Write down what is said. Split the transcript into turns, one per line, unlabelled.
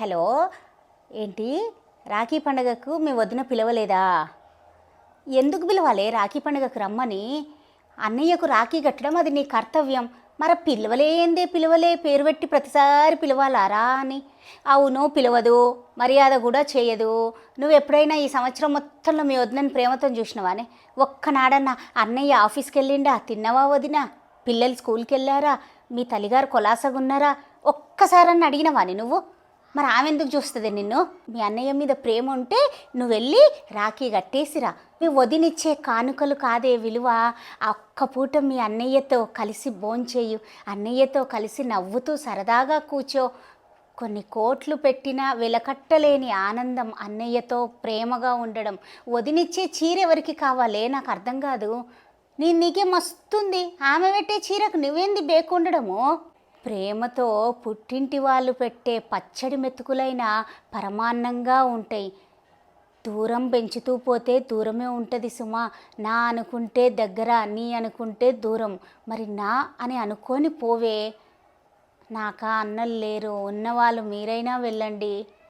Hello. ఏంటి? రాఖీ పండగకు మీ వదిన పిలవలేదా? ఎందుకు పిలవాలి రాఖీ పండగకు రమ్మని? అన్నయ్యకు రాఖీ కట్టడం అది నీ కర్తవ్యం. మరి పిలవలేందే, పిలవలే పేరు పెట్టి ప్రతిసారి పిలవాలా రా అని? అవును, పిలవదు, మర్యాద కూడా చేయదు. నువ్వు ఎప్పుడైనా ఈ సంవత్సరం మొత్తంలో మీ వదినని ప్రేమతో చూసినవానే? ఒక్కనాడన్నా అన్నయ్య ఆఫీస్కి వెళ్ళిండా, తిన్నవా వదిన? పిల్లలు స్కూల్కి వెళ్ళారా? మీ తల్లిగారు కొలాసగున్నారా? ఒక్కసారన్నా అడిగినవాని నువ్వు? మరి ఆమె ఎందుకు చూస్తుంది నిన్ను? మీ అన్నయ్య మీద ప్రేమ ఉంటే నువ్వు వెళ్ళి రాఖీ కట్టేసిరా. మీ వదినిచ్చే కానుకలు కాదే విలువ. ఆ ఒక్క పూట మీ అన్నయ్యతో కలిసి భోంచేయు, అన్నయ్యతో కలిసి నవ్వుతూ సరదాగా కూర్చో. కొన్ని కోట్లు పెట్టినా వెలకట్టలేని ఆనందం అన్నయ్యతో ప్రేమగా ఉండడం. వదినిచ్చే చీర ఎవరికి కావాలే? నాకు అర్థం కాదు. నీకే మస్తుంది, ఆమె పెట్టే చీరకు నువ్వేంది బేకుండడము? ప్రేమతో పుట్టింటి వాళ్ళు పెట్టే పచ్చడి మెతుకులైనా పరమాన్నంగా ఉంటాయి. దూరం పెంచుతూ పోతే దూరమే ఉంటుంది సుమా. నా అనుకుంటే దగ్గర, నీ అనుకుంటే దూరం. మరి నా అని అనుకొని పోవే. నాకా అన్నలు లేరు, ఉన్నవాళ్ళు మీరైనా వెళ్ళండి.